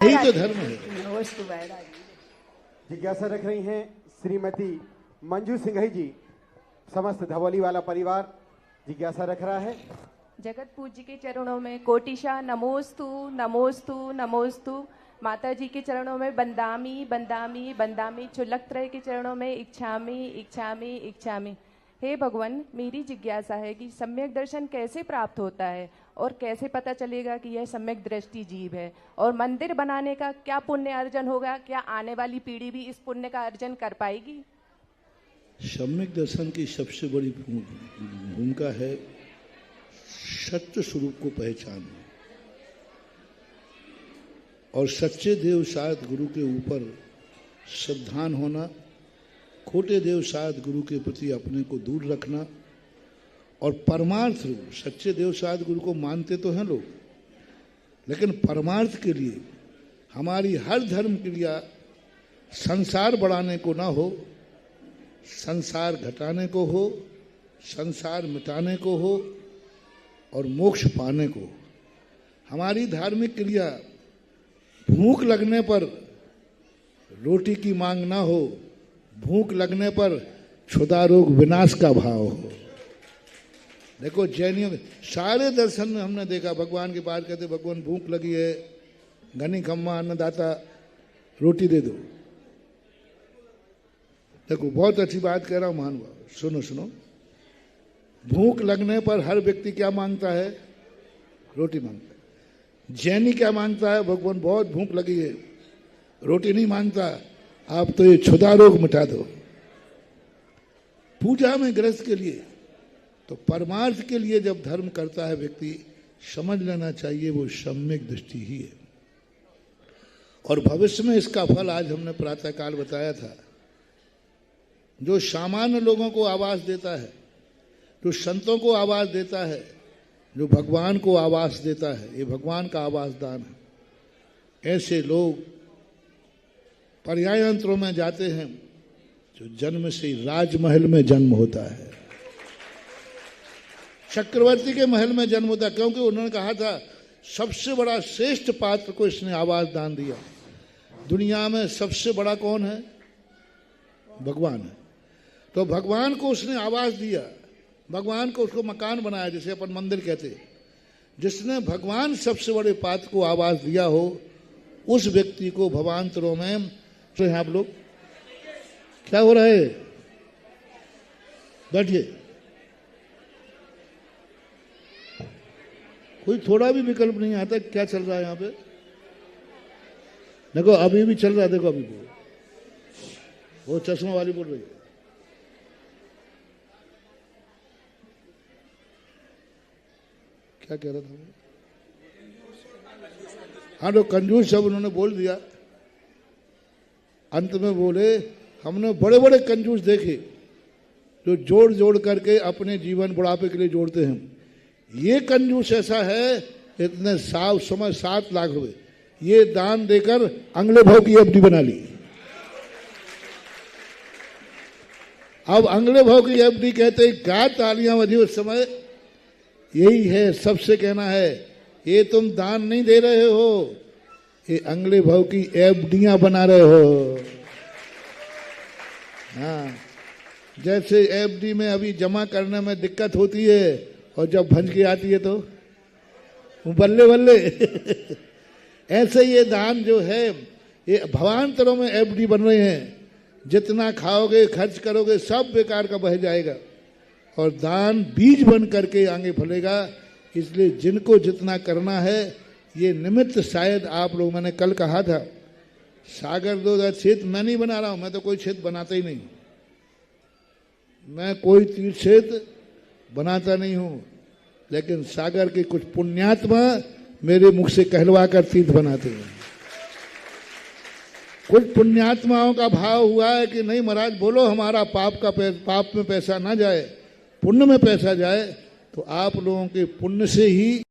यही तो धर्म है। जिज्ञासा रख रही हैं श्रीमती मंजू सिंघई जी। समस्त धवोली वाला परिवार जिज्ञासा रख रहा है। जगत पूज्य के चरणों में कोटिशा नमोस्तु नमोस्तु नमोस्तु। माता जी के चरणों में बंदामी बंदामी बंदामी। चुलकत्रय के चरणों में इच्छामी इच्छामी इच्छामी। हे भगवान, मेरी जिज्ञासा है कि सम्यक दर्शन कैसे प्राप्त होता है और कैसे पता चलेगा कि यह सम्यक दृष्टि जीव है, और मंदिर बनाने का क्या पुण्य अर्जन होगा? क्या आने वाली पीढ़ी भी इस पुण्य का अर्जन कर पाएगी? सम्यक दर्शन की सबसे बड़ी भूमिका है सत्य स्वरूप को पहचानना और सच्चे देव साध गुरु के ऊपर श्रद्धान होना, खोटे देव साध गुरु के प्रति अपने को दूर रखना, और परमार्थ रूप सच्चे देव साध गुरु को मानते तो हैं लोग, लेकिन परमार्थ के लिए हमारी हर धर्म क्रिया संसार बढ़ाने को ना हो, संसार घटाने को हो, संसार मिटाने को हो और मोक्ष पाने को। हमारी धार्मिक क्रिया भूख लगने पर रोटी की मांग ना हो, भूख लगने पर क्षुधा रोग विनाश का भाव हो। देखो जैनियों सारे दर्शन में हमने देखा, भगवान के पास कहते भगवान भूख लगी है, घनी खम्मा अन्नदाता रोटी दे दो। देखो बहुत अच्छी बात कह रहा हूं महानुभाव, सुनो सुनो। भूख लगने पर हर व्यक्ति क्या मांगता है? रोटी मांगता है। जैनी क्या मांगता है? भगवान बहुत भूख लगी है, रोटी नहीं मांगता, आप तो ये क्षुधा रोग मिटा दो। पूजा में ग्रस्त के लिए तो परमार्थ के लिए जब धर्म करता है व्यक्ति, समझ लेना चाहिए वो सम्यक दृष्टि ही है। और भविष्य में इसका फल आज हमने प्रातःकाल बताया था। जो सामान्य लोगों को आवाज देता है, जो संतों को आवाज देता है, जो भगवान को आवाज देता है, ये भगवान का आवाज दान है। ऐसे लोग पर्यायंत्रों में जाते हैं जो जन्म से ही राजमहल में जन्म होता है, चक्रवर्ती के महल में जन्म होता है, क्योंकि उन्होंने कहा था सबसे बड़ा श्रेष्ठ पात्र को इसने आवाज दान दिया। दुनिया में सबसे बड़ा कौन है? भगवान है। तो भगवान को उसने आवाज दिया, भगवान को उसको मकान बनाया, जैसे अपन मंदिर कहते। जिसने भगवान सबसे बड़े पात्र को आवाज दिया हो, उस व्यक्ति को भवांतरों में तो हैं आप लोग। क्या हो रहा है? बैठिए। कोई थोड़ा भी विकल्प नहीं आता क्या चल रहा है यहाँ पे? देखो अभी भी चल रहा है, देखो अभी भी वो चश्मा वाली बोल रही है। क्या कह रहा था? हाँ, तो कंजूस सब उन्होंने बोल दिया। अंत में बोले हमने बड़े बड़े कंजूस देखे जो जोड़ जोड़ करके अपने जीवन बुढ़ापे के लिए जोड़ते हैं। ये कंजूस ऐसा है, इतने समय 7 लाख रुपए ये दान देकर अंगले भाव की एफडी बना ली। अब अंगले भाव की एफडी कहते ही क्या तालियां बजी उस समय। यही है, सबसे कहना है ये तुम दान नहीं दे रहे हो, ये अंगले भाव की एफडियां बना रहे हो। हाँ, जैसे एफडी में अभी जमा करने में दिक्कत होती है और जब भंज के आती है तो बल्ले बल्ले ऐसे ये दान जो है, ये भवांतरों में एफडी बन रहे हैं। जितना खाओगे खर्च करोगे सब बेकार का बह जाएगा, और दान बीज बन करके आगे फलेगा। इसलिए जिनको जितना करना है, ये निमित्त शायद आप लोग, मैंने कल कहा था सागर 2000 क्षेत्र मैं नहीं बना रहा हूं, मैं तो कोई क्षेत्र बनाता ही नहीं, मैं कोई तीर्थ क्षेत्र बनाता नहीं हूं, लेकिन सागर के कुछ पुण्यात्मा मेरे मुख से कहलवा कर तीर्थ बनाते हैं। कुछ पुण्यात्माओं का भाव हुआ है कि नहीं महाराज बोलो हमारा पाप में पैसा ना जाए, पुण्य में पैसा जाए। तो आप लोगों के पुण्य से ही